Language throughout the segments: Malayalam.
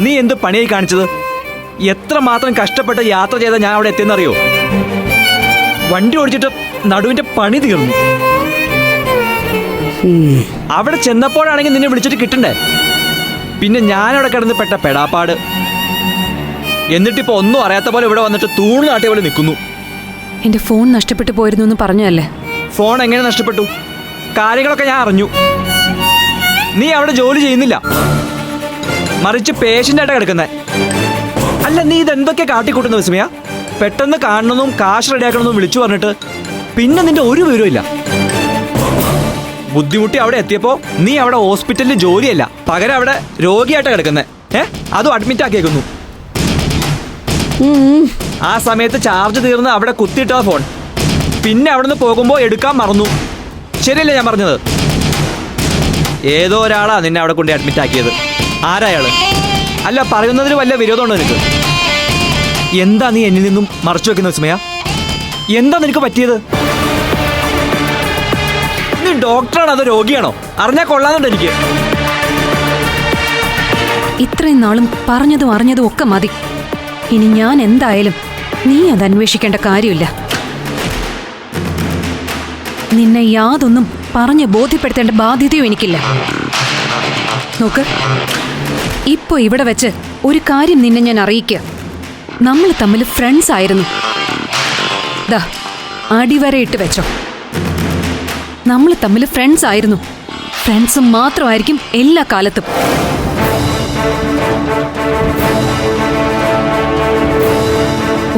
നീ എന്ത് പണിയായി കാണിച്ചത്? എത്രമാത്രം കഷ്ടപ്പെട്ട് യാത്ര ചെയ്ത ഞാൻ അവിടെ എത്തിയെന്നറിയോ? വണ്ടി ഓടിച്ചിട്ട് നടുവിന്റെ പണി തീർന്നു. അവിടെ ചെന്നപ്പോഴാണെങ്കിൽ നിന്നെ വിളിച്ചിട്ട് കിട്ടണ്ടേ? പിന്നെ ഞാനവിടെ കിടന്ന് പെട്ട പെടാപ്പാട്. എന്നിട്ടിപ്പോ ഒന്നും അറിയാത്ത പോലെ ഇവിടെ വന്നിട്ട് തൂണ് നാട്ടിയ പോലെ നിൽക്കുന്നു. എന്റെ ഫോൺ നഷ്ടപ്പെട്ടു പോയിരുന്നു എന്ന് പറഞ്ഞല്ലേ? ഫോൺ എങ്ങനെ നഷ്ടപ്പെട്ടു? കാര്യങ്ങളൊക്കെ ഞാൻ അറിഞ്ഞു. നീ അവിടെ ജോലി ചെയ്യുന്നില്ല, മറിച്ച് പേഷ്യൻ്റായിട്ട് കിടക്കുന്നേ. അല്ല, നീ ഇതെന്തൊക്കെ കാട്ടിക്കൂട്ടുന്ന വിസ്മയ? പെട്ടെന്ന് കാണണമെന്നും കാശ് റെഡിയാക്കണമെന്നും വിളിച്ചു പറഞ്ഞിട്ട് പിന്നെ നിന്റെ ഒരു വിവരവും ഇല്ല. ബുദ്ധിമുട്ടി അവിടെ എത്തിയപ്പോ നീ അവിടെ ഹോസ്പിറ്റലിൽ ജോലിയല്ല, പകരം അവിടെ രോഗിയായിട്ട് കിടക്കുന്നേ. അതും അഡ്മിറ്റ് ആക്കിയേക്കുന്നു. ആ സമയത്ത് ചാർജ് തീർന്ന് അവിടെ കുത്തിയിട്ട ഫോൺ. പിന്നെ അവിടെ നിന്ന് പോകുമ്പോൾ എടുക്കാൻ മറന്നു. ശരിയല്ലേ ഞാൻ പറഞ്ഞത്? ഏതോ ഒരാളാ നിന്നെ അവിടെ കൊണ്ട് അഡ്മിറ്റ് ആക്കിയത്. ആരായാള്? അല്ല, പറയുന്നതിന് വല്ല വിരോധമുണ്ടോ നിനക്ക്? എന്താ നീ എന്നിൽ നിന്നും മറച്ചു വെക്കുന്ന വിസ്മയ? എന്താ നിനക്ക് പറ്റിയത്? നീ ഡോക്ടറാണോ അതോ രോഗിയാണോ? അറിഞ്ഞാൽ കൊള്ളാന്നുണ്ട് എനിക്ക്. ഇത്രയും നാളും പറഞ്ഞതും അറിഞ്ഞതും ഒക്കെ മതി. ഇനി ഞാൻ എന്തായാലും നീ അത് അന്വേഷിക്കേണ്ട കാര്യമില്ല. നിന്നെ യാതൊന്നും പറഞ്ഞ് ബോധ്യപ്പെടുത്തേണ്ട ബാധ്യതയും എനിക്കില്ല. നോക്ക്, ഇപ്പൊ ഇവിടെ വെച്ച് ഒരു കാര്യം നിന്നെ ഞാൻ അറിയിക്കുക. നമ്മൾ തമ്മിൽ ഫ്രണ്ട്സ് ആയിരുന്നു. ദാ, അടിവരയിട്ട് വെച്ചോ. നമ്മൾ തമ്മിൽ ഫ്രണ്ട്സ് ആയിരുന്നു. ഫ്രണ്ട്സും മാത്രമായിരിക്കും എല്ലാ കാലത്തും.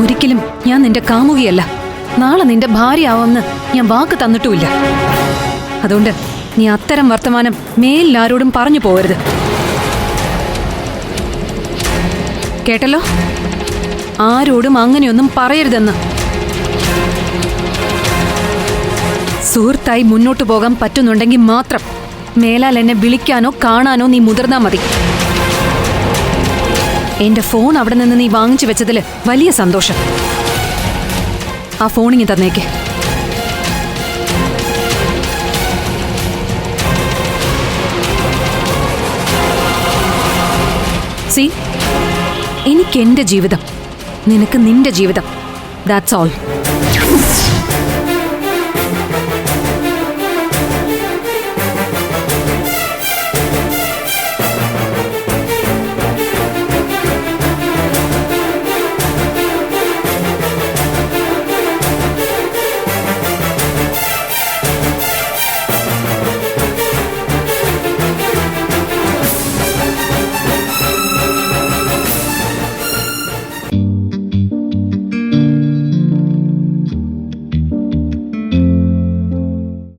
ഒരിക്കലും ഞാൻ നിന്റെ കാമുകിയല്ല. നാളെ നിന്റെ ഭാര്യയാവുമെന്ന് ഞാൻ വാക്ക് തന്നിട്ടുമില്ല. അതുകൊണ്ട് നീ അത്തരം വർത്തമാനം മേലിൽ ആരോടും പറഞ്ഞു പോകരുത്. കേട്ടല്ലോ? ആരോടും അങ്ങനെയൊന്നും പറയരുതെന്ന്. സുഹൃത്തായി മുന്നോട്ടു പോകാൻ പറ്റുന്നുണ്ടെങ്കിൽ മാത്രം മേലാൽ എന്നെ വിളിക്കാനോ കാണാനോ നീ മുതിർന്നാ മതി. എന്റെ ഫോൺ അവിടെ നിന്ന് നീ വാങ്ങിച്ചു വെച്ചതിൽ വലിയ സന്തോഷം. ആ ഫോണിങ്ങി തന്നേക്ക്. സി, എനിക്ക് എന്റെ ജീവിതം, നിനക്ക് നിന്റെ ജീവിതം. That's all.